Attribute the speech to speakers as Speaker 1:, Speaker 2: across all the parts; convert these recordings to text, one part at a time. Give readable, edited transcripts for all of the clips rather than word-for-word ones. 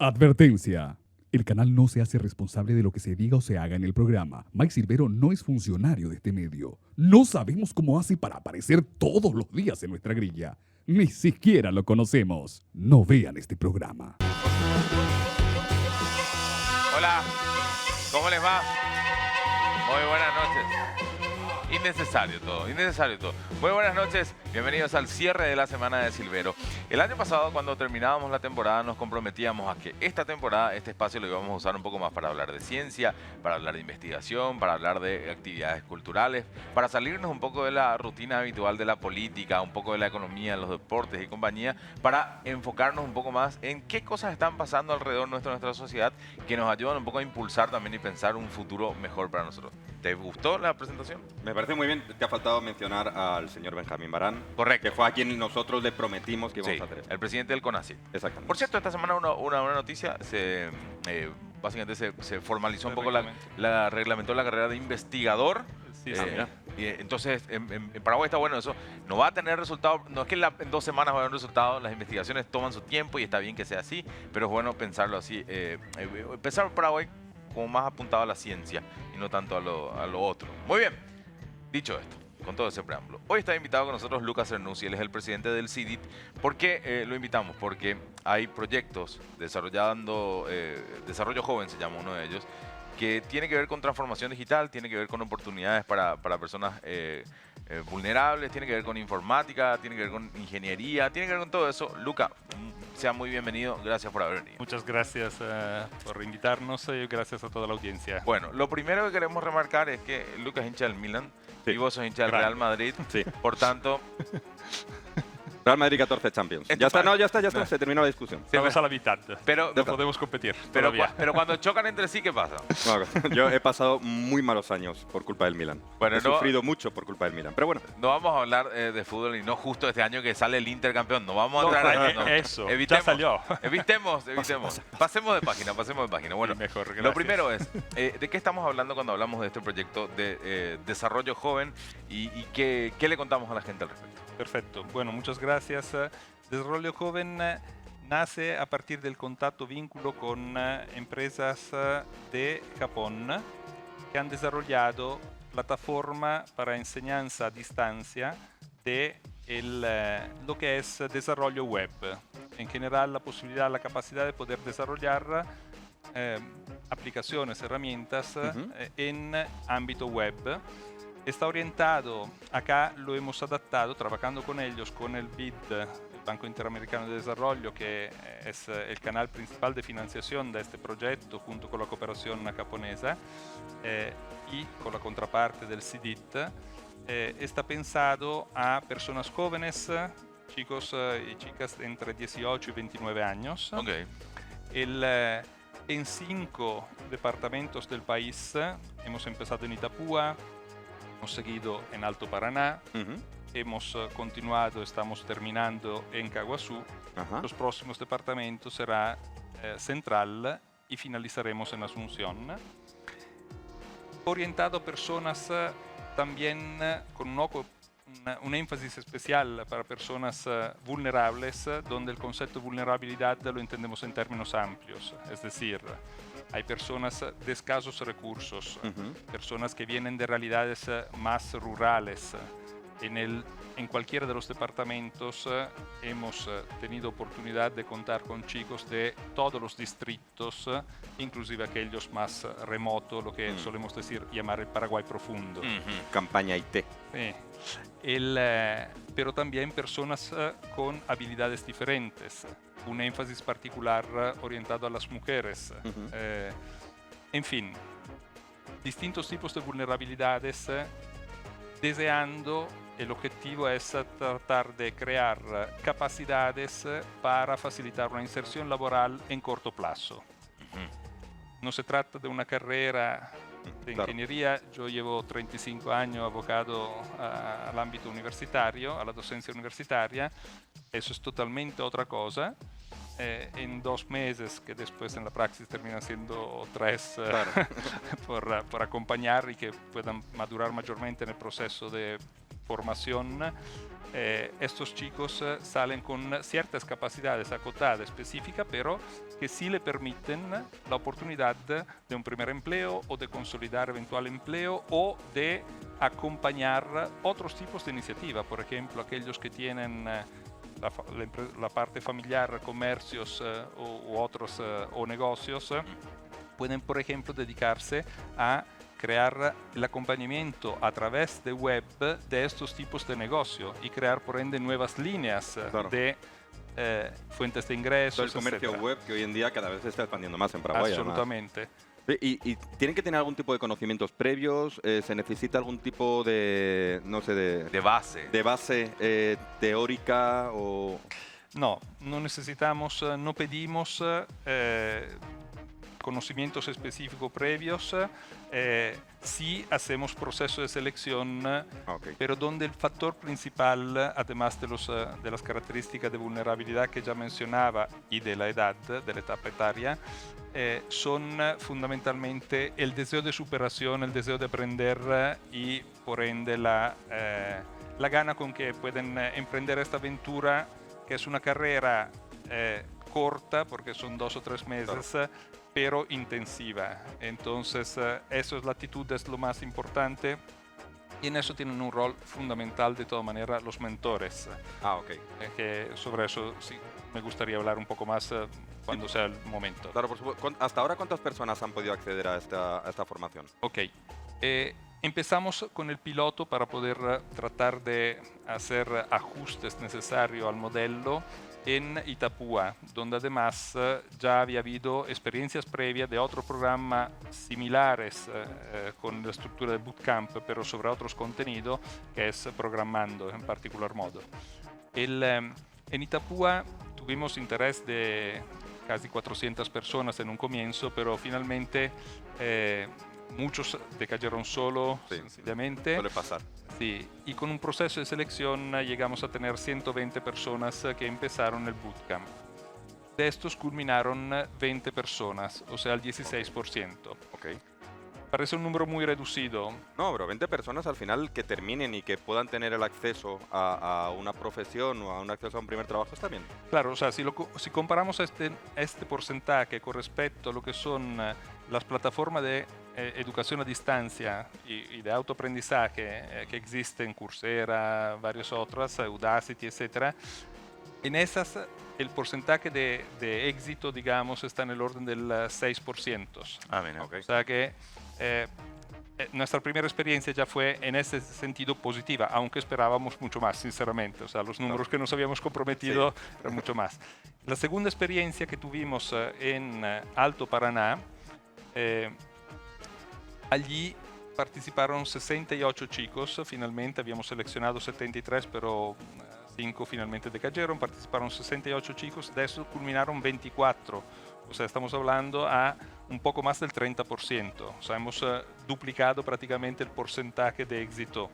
Speaker 1: Advertencia. El canal no se hace responsable de lo que se diga o se haga en el programa. Mike Silvero no es funcionario de este medio. No sabemos cómo hace para aparecer todos los días en nuestra grilla. Ni siquiera lo conocemos. No vean este programa.
Speaker 2: Hola, ¿cómo les va? Muy buenas noches. Innecesario todo. Muy buenas noches, bienvenidos al cierre de la semana de Silvero. El año pasado, cuando terminábamos la temporada, nos comprometíamos a que esta temporada, este espacio lo íbamos a usar un poco más para hablar de ciencia, para hablar de investigación, para hablar de actividades culturales, para salirnos un poco de la rutina habitual de la política, un poco de la economía, los deportes y compañía, para enfocarnos un poco más en qué cosas están pasando alrededor nuestro, de nuestra sociedad, que nos ayudan un poco a impulsar también y pensar un futuro mejor para nosotros. ¿Te gustó la presentación?
Speaker 3: Me parece muy bien. Te ha faltado mencionar al señor Benjamín Barán.
Speaker 2: Correcto.
Speaker 3: Que fue a quien nosotros le prometimos que íbamos
Speaker 2: Sí,
Speaker 3: a tener.
Speaker 2: el presidente del CONACYT.
Speaker 3: Exactamente.
Speaker 2: Por cierto, esta semana una noticia, básicamente se formalizó un poco, reglamentó la carrera de investigador.
Speaker 4: Sí,
Speaker 2: Y entonces, en Paraguay está bueno eso. No va a tener resultado, no es que en 2 semanas va a haber un resultado, las investigaciones toman su tiempo y está bien que sea así, pero es bueno pensarlo así. Pensar en Paraguay como más apuntado a la ciencia y no tanto a lo otro. Muy bien, dicho esto, con todo ese preámbulo, hoy está invitado con nosotros Lucas Cernussi, él es el presidente del CIDIT. ¿Por qué lo invitamos? Porque hay proyectos desarrollando, Desarrollo Joven se llama uno de ellos, que tiene que ver con transformación digital, tiene que ver con oportunidades para personas vulnerables, tiene que ver con informática, tiene que ver con ingeniería, tiene que ver con todo eso. Luca, sea muy bienvenido, gracias por haber venido.
Speaker 4: Muchas gracias por invitarnos y gracias a toda la audiencia.
Speaker 2: Bueno, lo primero que queremos remarcar es que Lucas es hincha del Milan
Speaker 3: Sí.
Speaker 2: y vos sos hincha del
Speaker 4: Grande.
Speaker 2: Real Madrid.
Speaker 3: Sí.
Speaker 2: Por tanto,
Speaker 3: Real Madrid 14 Champions.
Speaker 2: Esto
Speaker 3: Ya está,
Speaker 2: para-
Speaker 3: no, ya está. Se terminó la discusión.
Speaker 4: Estamos a la mitad.
Speaker 2: pero,
Speaker 4: No podemos competir
Speaker 2: pero,
Speaker 4: todavía.
Speaker 2: pero cuando chocan entre sí, ¿qué pasa?
Speaker 3: No, yo he pasado muy malos años por culpa del Milan.
Speaker 2: Bueno,
Speaker 3: he sufrido mucho por culpa del Milan. Pero bueno,
Speaker 2: No vamos a hablar de fútbol y no justo este año que sale el Inter campeón. No vamos a
Speaker 4: No,
Speaker 2: entrar en eso.
Speaker 4: eso, ya
Speaker 2: Evitemos,
Speaker 4: salió.
Speaker 2: Evitemos. Pasemos de página. Bueno,
Speaker 4: Sí, mejor,
Speaker 2: lo
Speaker 4: gracias.
Speaker 2: primero es, ¿de qué estamos hablando cuando hablamos de este proyecto de desarrollo joven y qué le contamos a la gente al respecto?
Speaker 4: Perfecto. Bueno, muchas gracias. Desarrollo Joven nace a partir del contacto vínculo con empresas de Japón que han desarrollado plataforma para enseñanza a distancia de lo que es desarrollo web. En general, la posibilidad, la capacidad de poder desarrollar aplicaciones, herramientas en ámbito web. Está orientado, acá lo hemos adaptado, trabajando con ellos, con el BID, el Banco Interamericano de Desarrollo, que es el canal principal de financiación de este proyecto, junto con la cooperación japonesa y con la contraparte del CIDIT. Está pensado a personas jóvenes, chicos y chicas entre 18 y 29 años.
Speaker 2: Ok.
Speaker 4: En 5 departamentos del país, hemos empezado en Itapúa, hemos seguido en Alto Paraná, hemos continuado, estamos terminando en Caguazú.
Speaker 3: ajá.
Speaker 4: Los próximos departamentos será Central y finalizaremos en Asunción. Orientado a personas también con un énfasis especial para personas vulnerables, donde el concepto de vulnerabilidad lo entendemos en términos amplios, es decir, hay personas de escasos recursos, personas que vienen de realidades más rurales. En cualquiera de los departamentos hemos tenido oportunidad de contar con chicos de todos los distritos, inclusive aquellos más remotos, lo que solemos llamar el Paraguay profundo.
Speaker 3: Campaña IT.
Speaker 4: Pero también personas con habilidades diferentes, un énfasis particular orientado a las mujeres. En fin, distintos tipos de vulnerabilidades, deseando, el objetivo es tratar de crear capacidades para facilitar una inserción laboral en corto plazo. No se trata de una carrera de
Speaker 3: Claro.
Speaker 4: ingeniería. Yo llevo 35 años abocado al ámbito universitario, a la docencia universitaria. Eso es totalmente otra cosa. En 2 meses, que después en la praxis terminan siendo 3, por acompañar y que puedan madurar mayormente en el proceso de formación, estos chicos salen con ciertas capacidades acotadas, específicas, pero que sí le permiten la oportunidad de un primer empleo o de consolidar eventual empleo o de acompañar otros tipos de iniciativa. Por ejemplo, aquellos que tienen la parte familiar, comercios u otros o negocios, pueden, por ejemplo, dedicarse a crear el acompañamiento a través de web de estos tipos de negocio y crear, por ende, nuevas líneas de fuentes de ingresos.
Speaker 3: Todo el comercio
Speaker 4: etcétera.
Speaker 3: web que hoy en día cada vez se está expandiendo más en Paraguay.
Speaker 4: Absolutamente.
Speaker 3: Además. ¿Y tienen que tener algún tipo de conocimientos previos? ¿Se necesita algún tipo de, no sé,
Speaker 2: De base.
Speaker 3: de base teórica o...?
Speaker 4: No, no necesitamos, no pedimos conocimientos específicos previos. Sí hacemos proceso de selección,
Speaker 3: Okay.
Speaker 4: pero donde el factor principal, además de las características de vulnerabilidad que ya mencionaba y de la edad, de la etapa etaria, son fundamentalmente el deseo de superación, el deseo de aprender y por ende la gana con que pueden emprender esta aventura, que es una carrera corta, porque son 2 o 3 meses, pero intensiva. Entonces, eso es la actitud, es lo más importante. Y en eso tienen un rol fundamental de todas maneras los mentores.
Speaker 3: Ok.
Speaker 4: Que sobre eso sí me gustaría hablar un poco más cuando sea el momento.
Speaker 3: Claro, por supuesto. ¿Hasta ahora cuántas personas han podido acceder a esta formación?
Speaker 4: Ok. Empezamos con el piloto para poder tratar de hacer ajustes necesarios al modelo en Itapúa, donde además ya había habido experiencias previas de otros programas similares con la estructura de bootcamp, pero sobre otros contenidos, que es programando en particular modo. En Itapúa tuvimos interés de casi 400 personas en un comienzo, pero finalmente muchos decayeron solo,
Speaker 3: Sí,
Speaker 4: sencillamente.
Speaker 3: Suele pasar.
Speaker 4: Sí, y con un proceso de selección llegamos a tener 120 personas que empezaron el bootcamp. De estos culminaron 20 personas, o sea, el 16%.
Speaker 3: Ok.
Speaker 4: Parece un número muy reducido.
Speaker 3: No, pero 20 personas al final que terminen y que puedan tener el acceso a una profesión o a un acceso a un primer trabajo está bien.
Speaker 4: Claro, o sea, si comparamos este porcentaje con respecto a lo que son las plataformas de educación a distancia y de autoaprendizaje que existen, Coursera, varias otras, Udacity, etc., en esas el porcentaje de éxito, digamos, está en el orden del 6%.
Speaker 2: Ah, mira.
Speaker 3: Ok.
Speaker 4: O sea que nuestra primera experiencia ya fue en ese sentido positiva, aunque esperábamos mucho más, sinceramente. O sea, los números que nos habíamos comprometido eran mucho más. La segunda experiencia que tuvimos en Alto Paraná, allí participaron 68 chicos, finalmente habíamos seleccionado 73, pero 5 finalmente decayeron, participaron 68 chicos, de esos culminaron 24. O sea, estamos hablando a un poco más del 30%. O sea, hemos duplicado prácticamente el porcentaje de éxito.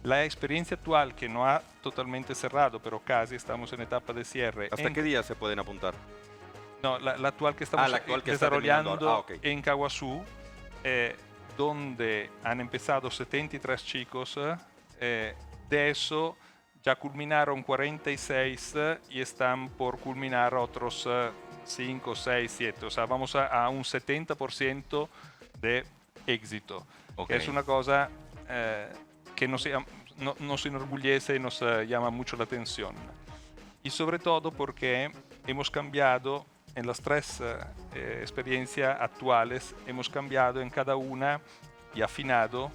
Speaker 4: La experiencia actual, que no ha totalmente cerrado, pero casi estamos en etapa de cierre.
Speaker 3: ¿Hasta qué día se pueden apuntar?
Speaker 4: No, la actual que estamos
Speaker 3: la actual que está
Speaker 4: desarrollando
Speaker 3: terminando ahora.
Speaker 4: en Caguazú, donde han empezado 73 chicos, de eso ya culminaron 46 y están por culminar otros 5, 6, 7. O sea, vamos a un 70% de éxito.
Speaker 2: Okay.
Speaker 4: Es una cosa que nos enorgullece y nos llama mucho la atención. Y sobre todo porque hemos cambiado en las 3 experiencias actuales, hemos cambiado en cada una y afinado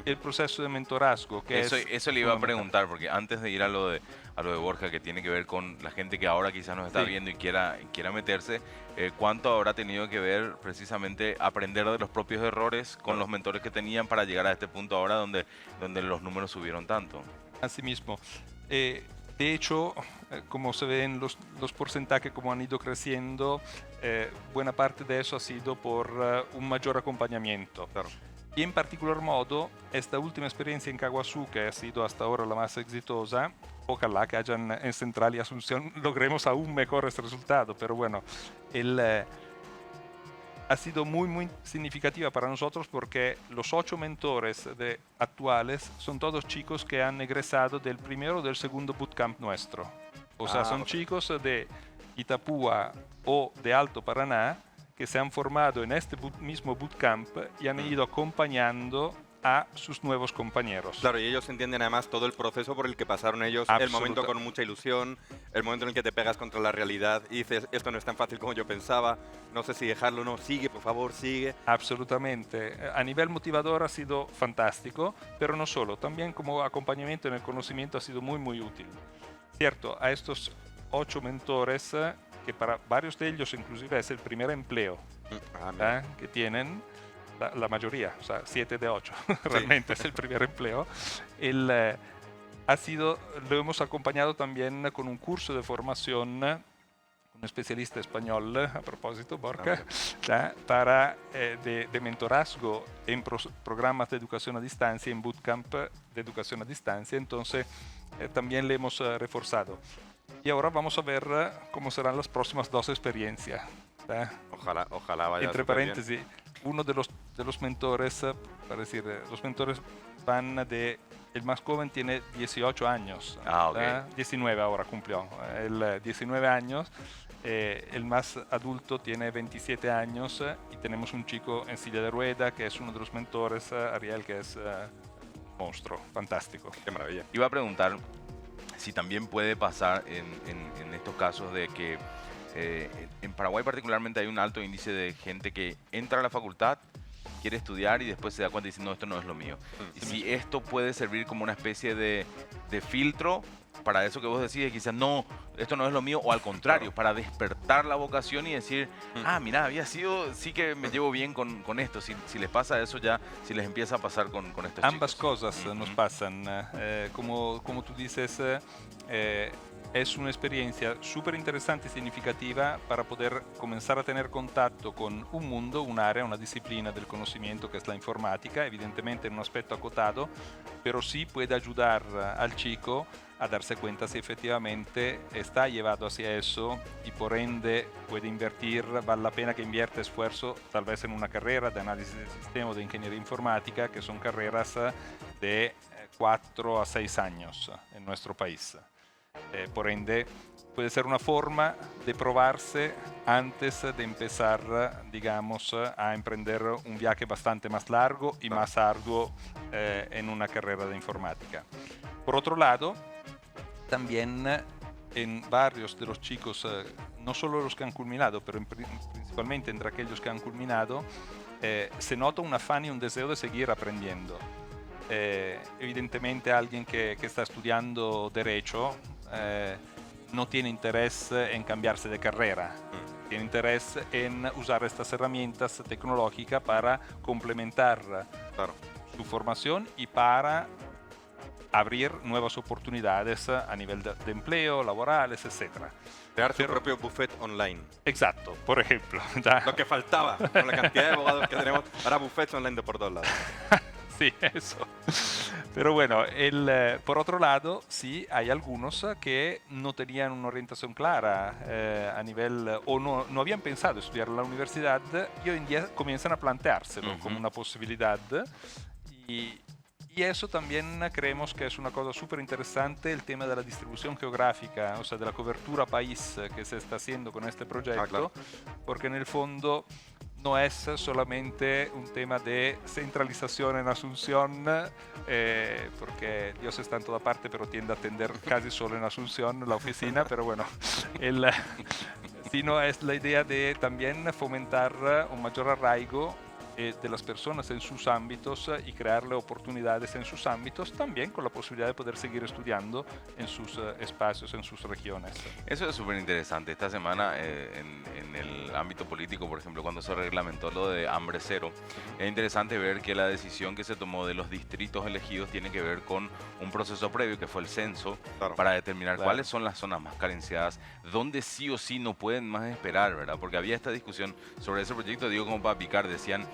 Speaker 4: el proceso de mentorazgo. Que
Speaker 2: Eso le iba a preguntar, porque antes de ir a lo de Borja, que tiene que ver con la gente que ahora quizás nos está viendo y quiera meterse, ¿cuánto habrá tenido que ver precisamente aprender de los propios errores con los mentores que tenían para llegar a este punto ahora donde los números subieron tanto?
Speaker 4: Asimismo. De hecho, como se ven los porcentajes como han ido creciendo, buena parte de eso ha sido por un mayor acompañamiento.
Speaker 3: Claro.
Speaker 4: Y en particular modo, esta última experiencia en Caguazú, que ha sido hasta ahora la más exitosa, ojalá que hayan en Central y Asunción logremos aún mejores resultados, pero bueno, ha sido muy significativa para nosotros porque los 8 mentores actuales son todos chicos que han egresado del primero o del segundo bootcamp nuestro. O sea, son chicos de Itapúa o de Alto Paraná que se han formado en este mismo bootcamp y han ido acompañando a sus nuevos compañeros.
Speaker 3: Claro, y ellos entienden además todo el proceso por el que pasaron ellos, el momento con mucha ilusión, el momento en el que te pegas contra la realidad y dices, esto no es tan fácil como yo pensaba, no sé si dejarlo o no, sigue, por favor, sigue.
Speaker 4: Absolutamente. A nivel motivador ha sido fantástico, pero no solo, también como acompañamiento en el conocimiento ha sido muy útil. Cierto, a estos 8 mentores, que para varios de ellos inclusive es el primer empleo que tienen, la mayoría, o sea, 7 de 8, realmente es el primer empleo. Lo hemos acompañado también con un curso de formación, un especialista español, a propósito, Borja, de mentorazgo en programas de educación a distancia, en bootcamp de educación a distancia, entonces también le hemos reforzado. Y ahora vamos a ver cómo serán las próximas 2 experiencias.
Speaker 3: Ojalá vaya
Speaker 4: entre
Speaker 3: súper bien.
Speaker 4: paréntesis, uno de los mentores, para decir, los mentores van de, el más joven tiene 18 años, 19 ahora cumplió, 19 años, el más adulto tiene 27 años y tenemos un chico en silla de rueda que es uno de los mentores, Ariel, que es un monstruo, fantástico.
Speaker 3: Qué maravilla.
Speaker 2: Iba a preguntar si también puede pasar en estos casos de que en Paraguay particularmente hay un alto índice de gente que entra a la facultad, quiere estudiar y después se da cuenta y dice, no, esto no es lo mío. Y si esto puede servir como una especie de filtro para eso que vos decís, quizás no, esto no es lo mío, o al contrario, para despertar la vocación y decir, mira, había sido, sí que me llevo bien con esto. Si les pasa eso ya, si les empieza a pasar con estos
Speaker 4: Ambas
Speaker 2: chicos.
Speaker 4: cosas nos pasan. Como tú dices, es una experiencia súper interesante y significativa para poder comenzar a tener contacto con un mundo, un área, una disciplina del conocimiento que es la informática, evidentemente en un aspecto acotado, pero sí puede ayudar al chico a darse cuenta si efectivamente está llevado hacia eso y por ende puede invertir, vale la pena que invierta esfuerzo tal vez en una carrera de análisis de sistema o de ingeniería informática, que son carreras de 4 a 6 años en nuestro país. Por ende, puede ser una forma de probarse antes de empezar, digamos, a emprender un viaje bastante más largo y más arduo en una carrera de informática. Por otro lado, también en varios de los chicos, no solo los que han culminado, pero principalmente entre aquellos que han culminado, se nota un afán y un deseo de seguir aprendiendo. Evidentemente alguien que está estudiando Derecho no tiene interés en cambiarse de carrera, tiene interés en usar estas herramientas tecnológicas para complementar su formación y para abrir nuevas oportunidades a nivel de empleo, laborales, etc.
Speaker 3: Crear su propio buffet online.
Speaker 4: Exacto, por ejemplo.
Speaker 3: Lo que faltaba, con la cantidad de abogados que tenemos, ahora buffets online de por todos lados.
Speaker 4: Sí, eso. Pero bueno, por otro lado, sí, hay algunos que no tenían una orientación clara a nivel, o no habían pensado estudiar en la universidad y hoy en día comienzan a planteárselo como una posibilidad. Y eso también creemos que es una cosa súper interesante, el tema de la distribución geográfica, o sea, de la cobertura país que se está haciendo con este proyecto, porque en el fondo no es solamente un tema de centralización en Asunción, porque Dios está en toda parte, pero tiende a atender casi solo en Asunción la oficina, pero bueno, sino es la idea de también fomentar un mayor arraigo de las personas en sus ámbitos y crearle oportunidades en sus ámbitos, también con la posibilidad de poder seguir estudiando en sus espacios, en sus regiones.
Speaker 2: Eso es súper interesante. Esta semana en el ámbito político, por ejemplo, cuando se reglamentó lo de hambre cero, es interesante ver que la decisión que se tomó de los distritos elegidos tiene que ver con un proceso previo que fue el censo, para determinar cuáles son las zonas más carenciadas, donde sí o sí no pueden más esperar, ¿verdad? Porque había esta discusión sobre ese proyecto, digo como para picar, decían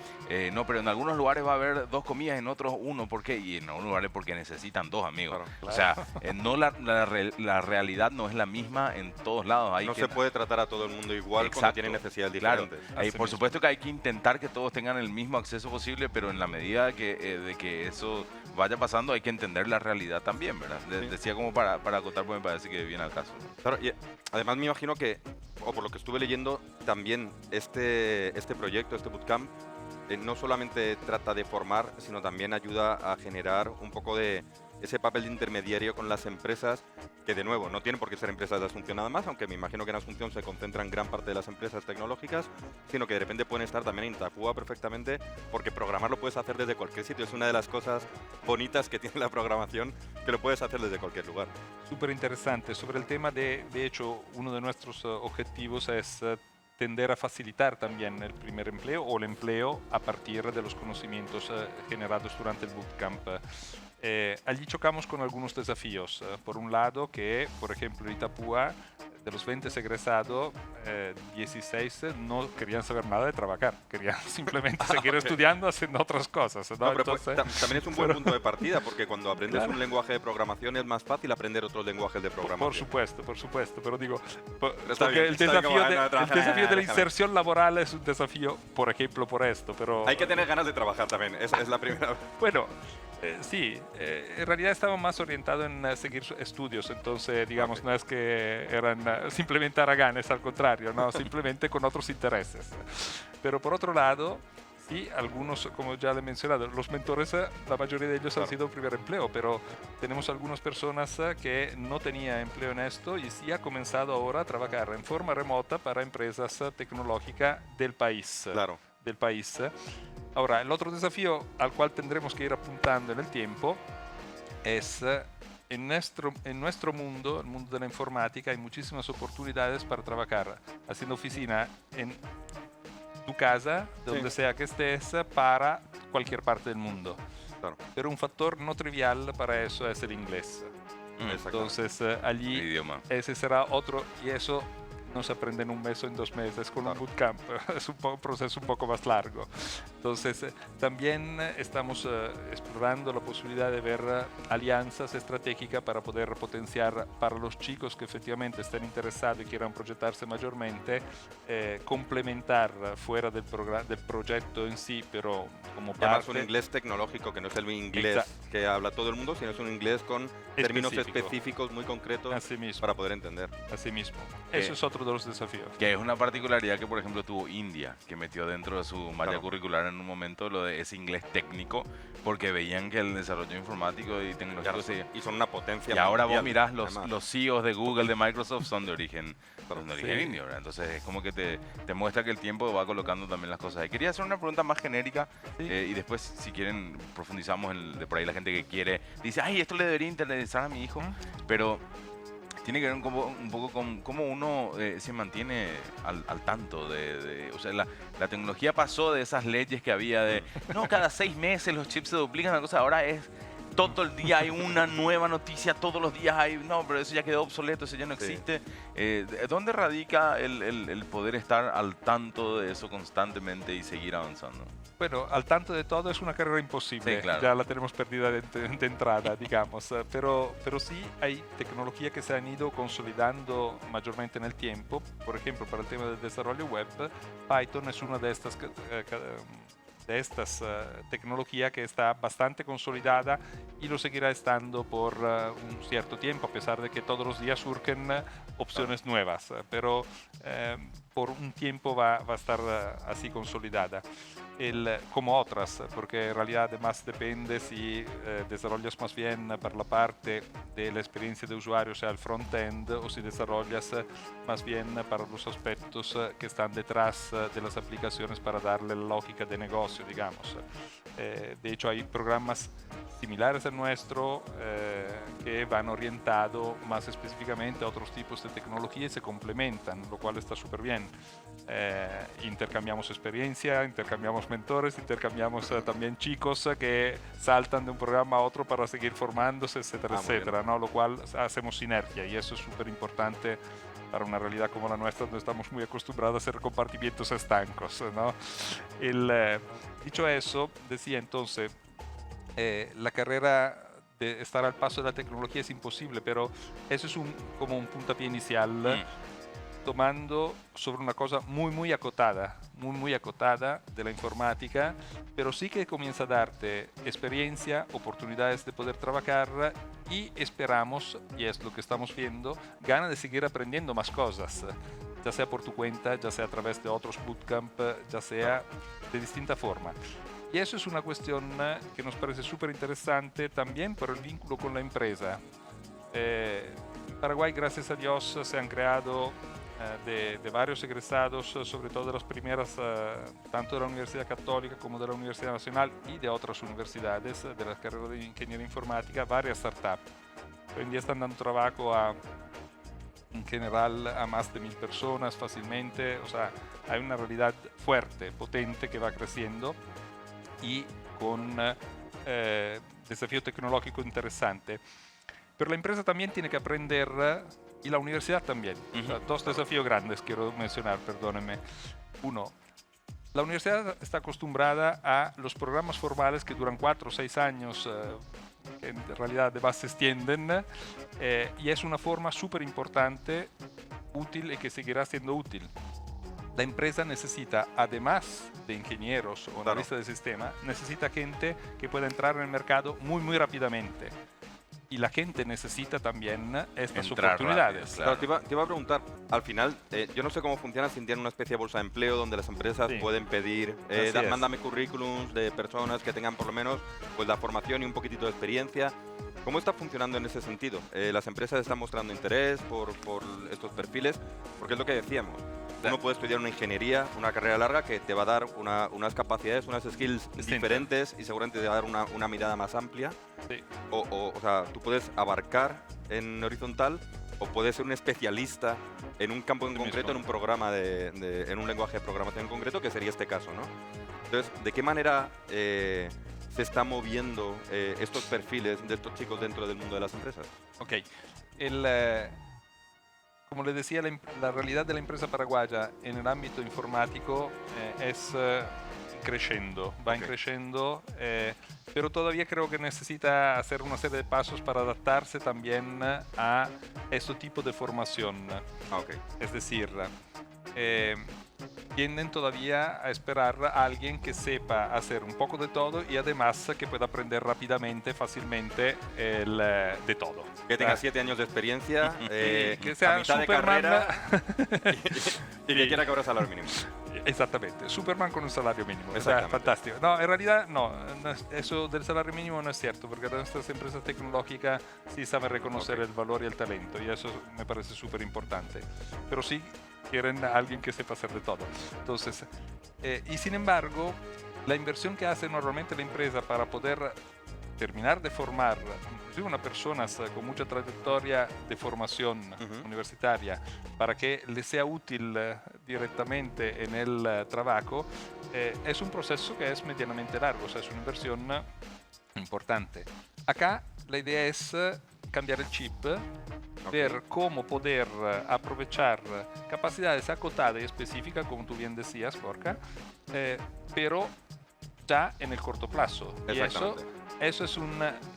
Speaker 2: no, pero en algunos lugares va a haber 2 comidas, en otros 1, ¿por qué? Y en algunos lugares porque necesitan 2 amigos.
Speaker 3: Claro.
Speaker 2: O sea, no la realidad no es la misma en todos lados.
Speaker 3: No se puede tratar a todo el mundo igual cuando
Speaker 2: Exacto.
Speaker 3: tienen necesidades
Speaker 2: Claro,
Speaker 3: diferentes.
Speaker 2: por supuesto que hay que intentar que todos tengan el mismo acceso posible, pero en la medida de que eso vaya pasando hay que entender la realidad también, ¿verdad?
Speaker 3: Sí.
Speaker 2: Decía como para acotar, porque me parece que viene al caso, ¿no?
Speaker 3: Claro, y además me imagino que, o por lo que estuve leyendo, también este proyecto, este bootcamp, no solamente trata de formar, sino también ayuda a generar un poco de ese papel de intermediario con las empresas, que de nuevo no tienen por qué ser empresas de Asunción nada más, aunque me imagino que en Asunción se concentran gran parte de las empresas tecnológicas, sino que de repente pueden estar también en Itacúa perfectamente, porque programar lo puedes hacer desde cualquier sitio. Es una de las cosas bonitas que tiene la programación, que lo puedes hacer desde cualquier lugar.
Speaker 4: Súper interesante. Sobre el tema, de hecho, uno de nuestros objetivos es tender a facilitar también el primer empleo o el empleo a partir de los conocimientos generados durante el bootcamp. Allí chocamos con algunos desafíos. Por un lado, que por ejemplo Itapúa, de los 20 egresados, 16 no querían saber nada de trabajar, querían simplemente seguir estudiando, haciendo otras cosas, ¿no?
Speaker 3: No, pero
Speaker 4: Entonces,
Speaker 3: también es un buen punto de partida, porque cuando aprendes
Speaker 4: Claro.
Speaker 3: un lenguaje de programación es más fácil aprender otros lenguajes de programación.
Speaker 4: por supuesto, pero digo,
Speaker 3: está
Speaker 4: porque
Speaker 3: bien,
Speaker 4: el
Speaker 3: está bien como,
Speaker 4: desafío,
Speaker 3: no,
Speaker 4: el
Speaker 3: trabaja,
Speaker 4: desafío de la
Speaker 3: déjame.
Speaker 4: inserción laboral es un desafío, por ejemplo, por esto, pero...
Speaker 3: Hay que tener ganas de trabajar también, esa es la primera vez.
Speaker 4: Bueno, sí, en realidad estaba más orientado en seguir estudios, entonces digamos no es que eran simplemente haraganes, al contrario, no, simplemente con otros intereses. Pero por otro lado, sí, algunos, como ya le he mencionado, los mentores, la mayoría de ellos han sido primer empleo, pero tenemos algunas personas que no tenían empleo en esto y sí ha comenzado ahora a trabajar en forma remota para empresas tecnológicas del país.
Speaker 3: Claro.
Speaker 4: Del país. Ahora, el otro desafío al cual tendremos que ir apuntando en el tiempo es en nuestro mundo, el mundo de la informática, hay muchísimas oportunidades para trabajar haciendo oficina en tu casa, donde sea que estés, para cualquier parte del mundo.
Speaker 3: Claro.
Speaker 4: Pero un factor no trivial para eso es el inglés. Entonces, allí
Speaker 2: El idioma.
Speaker 4: ese será otro, y eso no se aprende en un mes o en 2 meses con un bootcamp, es un proceso un poco más largo. Entonces, también estamos explorando la posibilidad de ver alianzas estratégicas para poder potenciar para los chicos que efectivamente estén interesados y quieran proyectarse mayormente, complementar fuera del proyecto en sí, pero como
Speaker 3: Y además
Speaker 4: parte.
Speaker 3: un inglés tecnológico, que no es el inglés que habla todo el mundo, sino es un inglés con términos específicos muy concretos
Speaker 4: Así mismo.
Speaker 3: para poder entender.
Speaker 4: Así mismo. Eso es otro de los desafíos.
Speaker 2: Que es una particularidad que, por ejemplo, tuvo India, que metió dentro de su malla curricular en un momento lo de ese inglés técnico, porque veían que el desarrollo informático y tecnológico
Speaker 3: Y son una potencia
Speaker 2: Y ahora vos
Speaker 3: mundial,
Speaker 2: mirás
Speaker 3: además.
Speaker 2: los CEOs de Google, de Microsoft, son de origen
Speaker 4: Sí.
Speaker 2: indio, ¿verdad? Entonces es como que te muestra que el tiempo va colocando también las cosas. Y quería hacer una pregunta más genérica, y después, si quieren, profundizamos en de por ahí la gente que quiere, dice, ay, esto le debería interesar a mi hijo, pero tiene que ver un poco con cómo uno se mantiene al tanto o sea, la tecnología pasó de esas leyes que había de, no, cada 6 meses los chips se duplican, la cosa ahora es todo el día hay una nueva noticia, todos los días hay, no, pero eso ya quedó obsoleto, eso ya no existe. ¿Dónde radica el poder estar al tanto de eso constantemente y seguir avanzando?
Speaker 4: Bueno, al tanto de todo es una carrera imposible,
Speaker 2: Sí, claro.
Speaker 4: ya la tenemos perdida de entrada, digamos, pero sí hay tecnología que se han ido consolidando mayormente en el tiempo. Por ejemplo, para el tema del desarrollo web, Python es una de estas tecnologías que está bastante consolidada y lo seguirá estando por un cierto tiempo, a pesar de que todos los días surgen opciones nuevas, pero por un tiempo va a estar así consolidada. Como otras, porque en realidad además depende si desarrollas más bien para la parte de la experiencia de usuario, o sea, el front-end, o si desarrollas más bien para los aspectos que están detrás de las aplicaciones para darle la lógica de negocio, digamos. De hecho, hay programas similares al nuestro que van orientados más específicamente a otros tipos de tecnología y se complementan, lo cual está súper bien. intercambiamos experiencia, intercambiamos mentores, intercambiamos también chicos que saltan de un programa a otro para seguir formándose, etcétera, etcétera, ¿no? Lo cual hacemos sinergia y eso es súper importante para una realidad como la nuestra, donde estamos muy acostumbrados a hacer compartimientos estancos, ¿no? Dicho eso, decía entonces, la carrera de estar al paso de la tecnología es imposible, pero eso es como un puntapié inicial, tomando sobre una cosa muy acotada de la informática, pero sí que comienza a darte experiencia, oportunidades de poder trabajar y esperamos, y es lo que estamos viendo, ganas de seguir aprendiendo más cosas, ya sea por tu cuenta, ya sea a través de otros bootcamp, ya sea de distinta forma. Y eso es una cuestión que nos parece súper interesante también por el vínculo con la empresa. En Paraguay, gracias a Dios, se han creado de varios egresados, sobre todo de las primeras, tanto de la Universidad Católica como de la Universidad Nacional y de otras universidades de la carrera de Ingeniería Informática, varias startups. Hoy en día están dando trabajo en general a más de 1000 personas fácilmente, o sea, hay una realidad fuerte, potente que va creciendo y con desafío tecnológico interesante. Pero la empresa también tiene que aprender y la universidad también. O sea, dos desafíos grandes quiero mencionar, perdónenme. Uno, la universidad está acostumbrada a los programas formales que duran 4 o 6 años, que en realidad además se extienden, y es una forma súper importante, útil y que seguirá siendo útil. La empresa necesita, además de ingenieros o analistas de sistema, necesita gente que pueda entrar en el mercado muy rápidamente. Y la gente necesita también estas oportunidades.
Speaker 3: Rápido, claro. Te iba a preguntar, al final, yo no sé cómo funciona si tienen una especie de bolsa de empleo donde las empresas pueden pedir, mándame currículums de personas que tengan por lo menos pues, la formación y un poquitito de experiencia. ¿Cómo está funcionando en ese sentido? ¿Las empresas están mostrando interés por estos perfiles? Porque es lo que decíamos. Uno puede estudiar una ingeniería, una carrera larga que te va a dar unas capacidades, unas skills diferentes y seguramente te va a dar una mirada más amplia.
Speaker 4: Sí.
Speaker 3: O sea, tú puedes abarcar en horizontal o puedes ser un especialista en un campo en concreto, en un programa en un lenguaje de programación en concreto, que sería este caso, ¿no? Entonces, ¿de qué manera se está moviendo estos perfiles de estos chicos dentro del mundo de las empresas?
Speaker 4: Ok. Como les decía, la realidad de la empresa paraguaya en el ámbito informático es creciendo, va creciendo, pero todavía creo que necesita hacer una serie de pasos para adaptarse también a este tipo de formación. Es decir, tienden todavía a esperar a alguien que sepa hacer un poco de todo y además que pueda aprender rápidamente, fácilmente de todo.
Speaker 3: Que tenga 7 años de experiencia,
Speaker 4: que sea
Speaker 3: a mitad
Speaker 4: Superman,
Speaker 3: de carrera y que quiera cobrar salario mínimo.
Speaker 4: Exactamente, Superman con un salario mínimo. O sea, fantástico. No, en realidad no, eso del salario mínimo no es cierto, porque nuestras empresas tecnológicas sí saben reconocer el valor y el talento, y eso me parece súper importante. Pero sí quieren a alguien que sepa hacer de todo. Entonces, y sin embargo, la inversión que hace normalmente la empresa para poder terminar de formar inclusive una persona con mucha trayectoria de formación universitaria para que le sea útil directamente en el trabajo, es un proceso que es medianamente largo, o sea, es una inversión importante. Acá la idea es cambiar el chip, ver cómo poder aprovechar capacidades acotadas y específicas, como tú bien decías, Gorka, pero ya en el corto plazo. Y eso es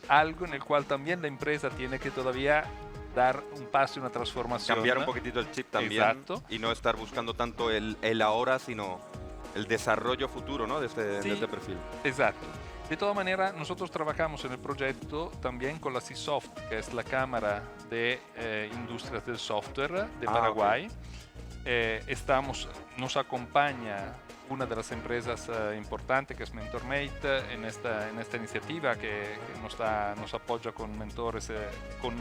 Speaker 4: algo en el cual también la empresa tiene que todavía dar un paso, una transformación.
Speaker 3: Cambiar un poquitito el chip también. Y no estar buscando tanto el ahora, sino el desarrollo futuro, ¿no? de este perfil.
Speaker 4: Exacto. De todas maneras, nosotros trabajamos en el proyecto también con la CISOFT, que es la Cámara de Industrias del Software de Paraguay. Nos acompaña una de las empresas importantes que es MentorMate en esta iniciativa que nos apoya con mentores, con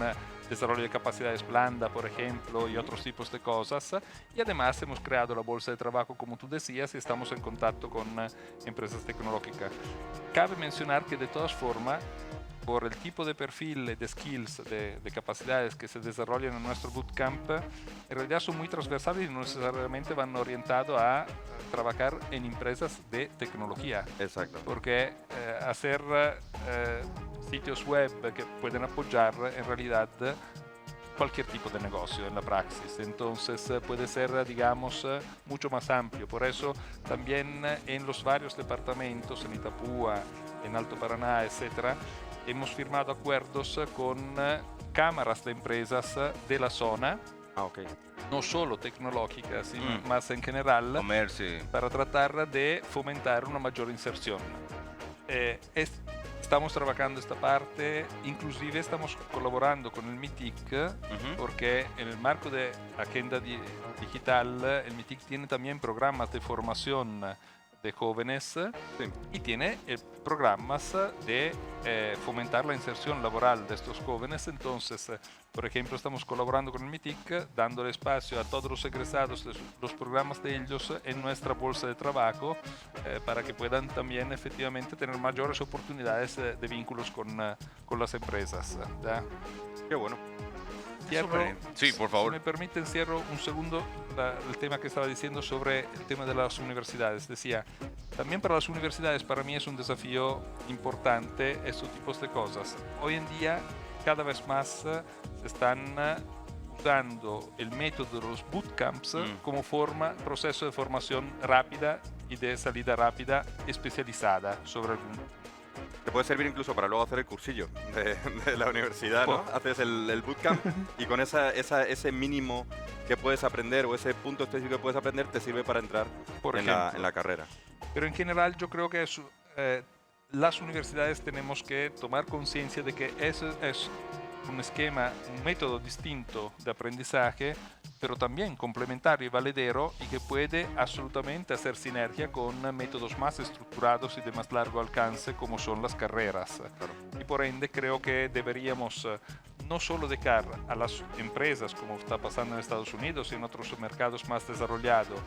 Speaker 4: desarrollo de capacidades blanda, por ejemplo, y otros tipos de cosas. Y además hemos creado la bolsa de trabajo, como tú decías, y estamos en contacto con empresas tecnológicas. Cabe mencionar que de todas formas por el tipo de perfil, de skills, de capacidades que se desarrollan en nuestro bootcamp, en realidad son muy transversales y no necesariamente van orientados a trabajar en empresas de tecnología.
Speaker 3: Exacto.
Speaker 4: Porque hacer sitios web que pueden apoyar en realidad cualquier tipo de negocio en la praxis. Entonces puede ser, digamos, mucho más amplio. Por eso también en los varios departamentos, en Itapúa, en Alto Paraná, etcétera, hemos firmado acuerdos con cámaras de empresas de la zona, no solo tecnológicas, sino más en general,
Speaker 2: Comercio.
Speaker 4: para tratar de fomentar una mayor inserción. Estamos trabajando esta parte, inclusive estamos colaborando con el MITIC, porque en el marco de Agenda Digital, el MITIC tiene también programas de formación de jóvenes y tiene programas de fomentar la inserción laboral de estos jóvenes. Entonces, por ejemplo, estamos colaborando con el MITIC, dándole espacio a todos los egresados de los programas de ellos en nuestra bolsa de trabajo para que puedan también efectivamente tener mayores oportunidades de vínculos con las empresas.
Speaker 3: Qué bueno.
Speaker 2: Sí, por favor.
Speaker 4: Si me permiten, cierro un segundo el tema que estaba diciendo sobre el tema de las universidades. Decía, también para las universidades, para mí es un desafío importante estos tipos de cosas. Hoy en día, cada vez más se están usando el método de los bootcamps como proceso de formación rápida y de salida rápida especializada sobre algún.
Speaker 3: Te puede servir incluso para luego hacer el cursillo de la universidad, ¿no? Haces el bootcamp y con ese mínimo que puedes aprender o ese punto específico que puedes aprender te sirve para entrar en la carrera.
Speaker 4: Pero en general yo creo que las universidades tenemos que tomar conciencia de que eso es un esquema, un método distinto de aprendizaje, pero también complementario y valedero y que puede absolutamente hacer sinergia con métodos más estructurados y de más largo alcance como son las carreras. Y por ende creo que deberíamos no solo dejar a las empresas, como está pasando en Estados Unidos y en otros mercados más desarrollados,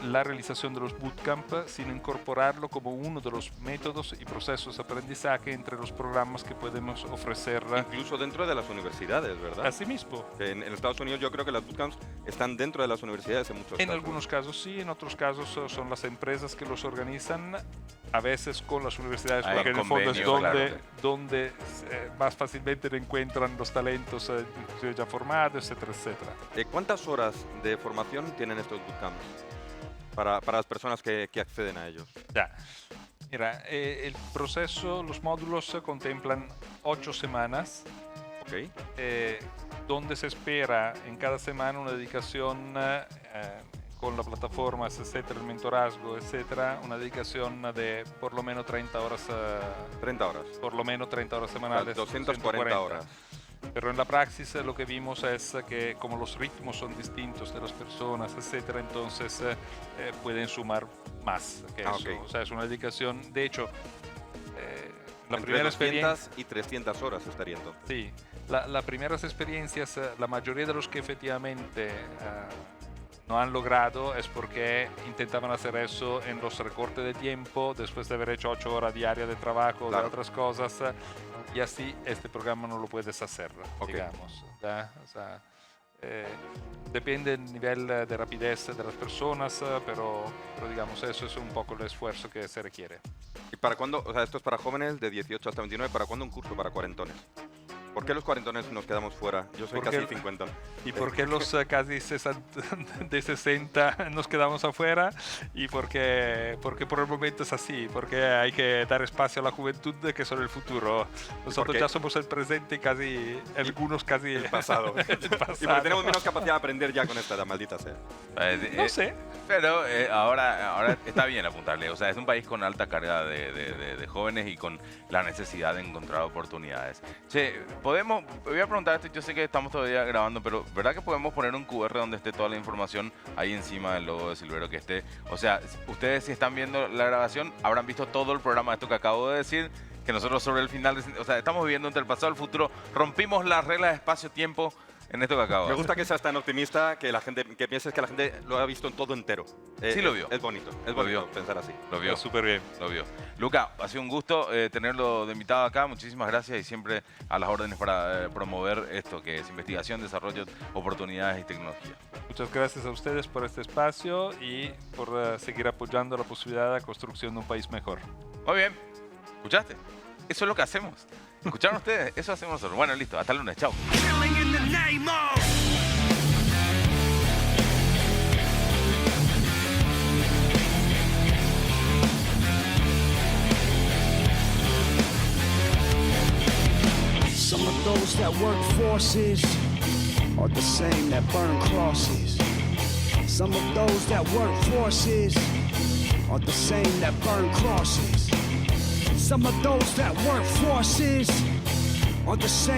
Speaker 4: la realización de los bootcamp, sino incorporarlo como uno de los métodos y procesos de aprendizaje entre los programas que podemos ofrecer.
Speaker 3: Incluso dentro de las universidades, ¿verdad?
Speaker 4: Así mismo.
Speaker 3: En Estados Unidos yo creo que los bootcamps están dentro de las universidades en muchos casos.
Speaker 4: En algunos casos sí, en otros casos son las empresas que los organizan, a veces con las universidades, porque en el fondo es donde más fácilmente encuentran los talentos ya formados, etcétera, etcétera.
Speaker 3: ¿Cuántas horas de formación tienen estos bootcamps para las personas que acceden a ellos?
Speaker 4: Ya. Mira, el proceso, los módulos contemplan 8 semanas, donde se espera en cada semana una dedicación con la plataforma, etcétera, el mentorazgo, etcétera, una dedicación de por lo menos 30 horas.
Speaker 3: 30 horas.
Speaker 4: Por lo menos 30 horas semanales.
Speaker 3: 240 horas.
Speaker 4: Pero en la praxis lo que vimos es que como los ritmos son distintos de las personas, etcétera, entonces pueden sumar más que eso. O sea, es una dedicación, de hecho, la
Speaker 3: entre
Speaker 4: primera
Speaker 3: 200
Speaker 4: experiencia
Speaker 3: y 300 horas estaría entonces.
Speaker 4: Sí, las primeras experiencias, la mayoría de los que efectivamente no han logrado es porque intentaban hacer eso en los recortes de tiempo, después de haber hecho 8 horas diarias de trabajo, de otras cosas, y así este programa no lo puedes hacer, digamos. O sea, depende del nivel de rapidez de las personas, pero digamos, eso es un poco el esfuerzo que se requiere.
Speaker 3: ¿Y para cuándo? O sea, esto es para jóvenes de 18 hasta 29, ¿para cuándo un curso para cuarentones? ¿Por qué los cuarentones nos quedamos fuera? Yo soy casi 50.
Speaker 4: ¿Y por qué los casi 60 nos quedamos afuera? Y porque por el momento es así, porque hay que dar espacio a la juventud que son el futuro. Nosotros ya somos el presente y casi, algunos casi
Speaker 3: el pasado. Y porque tenemos menos capacidad de aprender ya con esta edad, maldita sea.
Speaker 4: No sé.
Speaker 2: Pero ahora está bien apuntarle. O sea, es un país con alta carga de jóvenes y con la necesidad de encontrar oportunidades. Che, voy a preguntarte, yo sé que estamos todavía grabando, pero ¿verdad que podemos poner un QR donde esté toda la información ahí encima del logo de Silvero que esté? O sea, ustedes si están viendo la grabación habrán visto todo el programa de esto que acabo de decir, que nosotros sobre el final, o sea, estamos viviendo entre el pasado y el futuro, rompimos las reglas de espacio-tiempo, en esto que acabo.
Speaker 3: Me gusta que seas tan optimista que la gente, que pienses que la gente lo ha visto en todo entero.
Speaker 2: Sí lo vio.
Speaker 3: Es bonito,
Speaker 2: vio.
Speaker 3: pensar así.
Speaker 2: Lo vio.
Speaker 4: Súper bien.
Speaker 2: Lo vio. Luca, ha sido un gusto tenerlo de invitado acá. Muchísimas gracias y siempre a las órdenes para promover esto que es investigación, desarrollo, oportunidades y tecnología.
Speaker 4: Muchas gracias a ustedes por este espacio y por seguir apoyando la posibilidad de la construcción de un país mejor.
Speaker 2: Muy bien. ¿Escuchaste? Eso es lo que hacemos. ¿Escucharon ustedes? Eso hacemos nosotros. Bueno, listo. Hasta el lunes. Chao.
Speaker 5: Some of those that work forces are the same that burn crosses. Some of those that work forces are the same that burn crosses. Some of those that work forces are the same.